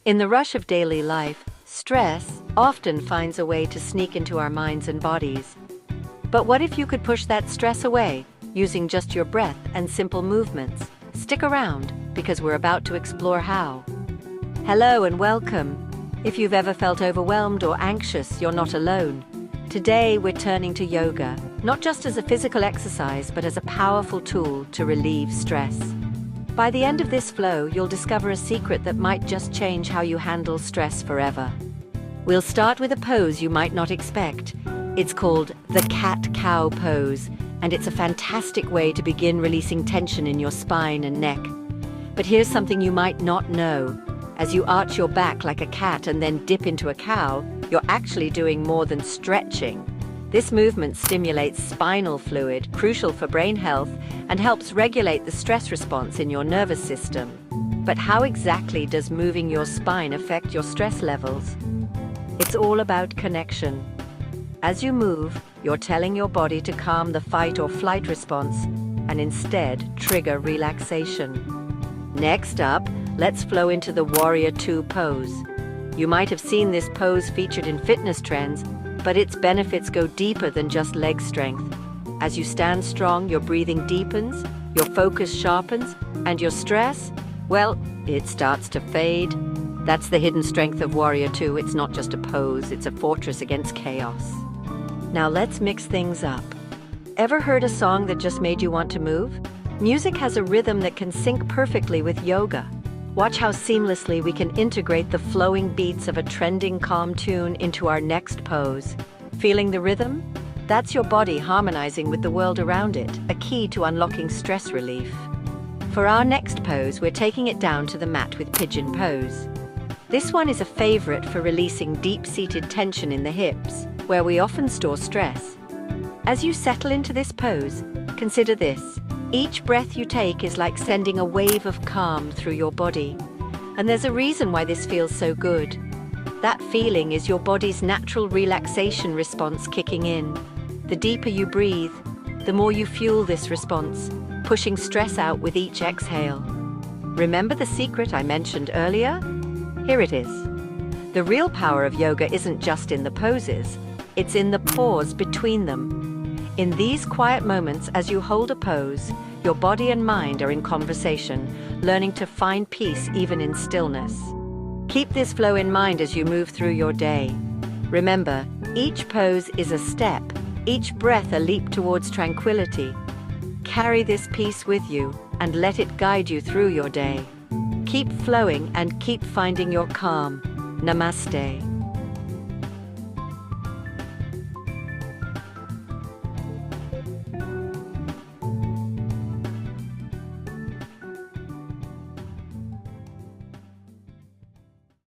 In the rush of daily life, stress often finds a way to sneak into our minds and bodies. But what if you could push that stress away using just your breath and simple movements? Stick around, because we're about to explore how. Hello and welcome. If you've ever felt overwhelmed or anxious, you're not alone. Today we're turning to yoga, not just as a physical exercise, but as a powerful tool to relieve stress. By the end of this flow, you'll discover a secret that might just change how you handle stress forever. We'll start with a pose you might not expect. It's called the cat-cow pose, and it's a fantastic way to begin releasing tension in your spine and neck. But here's something you might not know. As you arch your back like a cat and then dip into a cow, you're actually doing more than stretching. This movement stimulates spinal fluid, crucial for brain health, and helps regulate the stress response in your nervous system. But how exactly does moving your spine affect your stress levels? It's all about connection. As you move, you're telling your body to calm the fight or flight response and instead trigger relaxation. Next up, let's flow into the Warrior Two pose. You might have seen this pose featured in fitness trends, but its benefits go deeper than just leg strength. As you stand strong, your breathing deepens, your focus sharpens, and your stress, well, it starts to fade. That's the hidden strength of Warrior Two. It's not just a pose, it's a fortress against chaos. Now let's mix things up. Ever heard a song that just made you want to move? Music has a rhythm that can sync perfectly with yoga. Watch how seamlessly we can integrate the flowing beats of a trending calm tune into our next pose. Feeling the rhythm? That's your body harmonizing with the world around it, a key to unlocking stress relief. For our next pose, we're taking it down to the mat with pigeon pose. This one is a favorite for releasing deep-seated tension in the hips, where we often store stress. As you settle into this pose, consider this. Each breath you take is like sending a wave of calm through your body. And there's a reason why this feels so good. That feeling is your body's natural relaxation response kicking in. The deeper you breathe, the more you fuel this response, pushing stress out with each exhale. Remember the secret I mentioned earlier? Here it is. The real power of yoga isn't just in the poses, it's in the pause between them. In these quiet moments as you hold a pose, your body and mind are in conversation, learning to find peace even in stillness. Keep this flow in mind as you move through your day. Remember, each pose is a step, each breath a leap towards tranquility. Carry this peace with you and let it guide you through your day. Keep flowing and keep finding your calm. Namaste.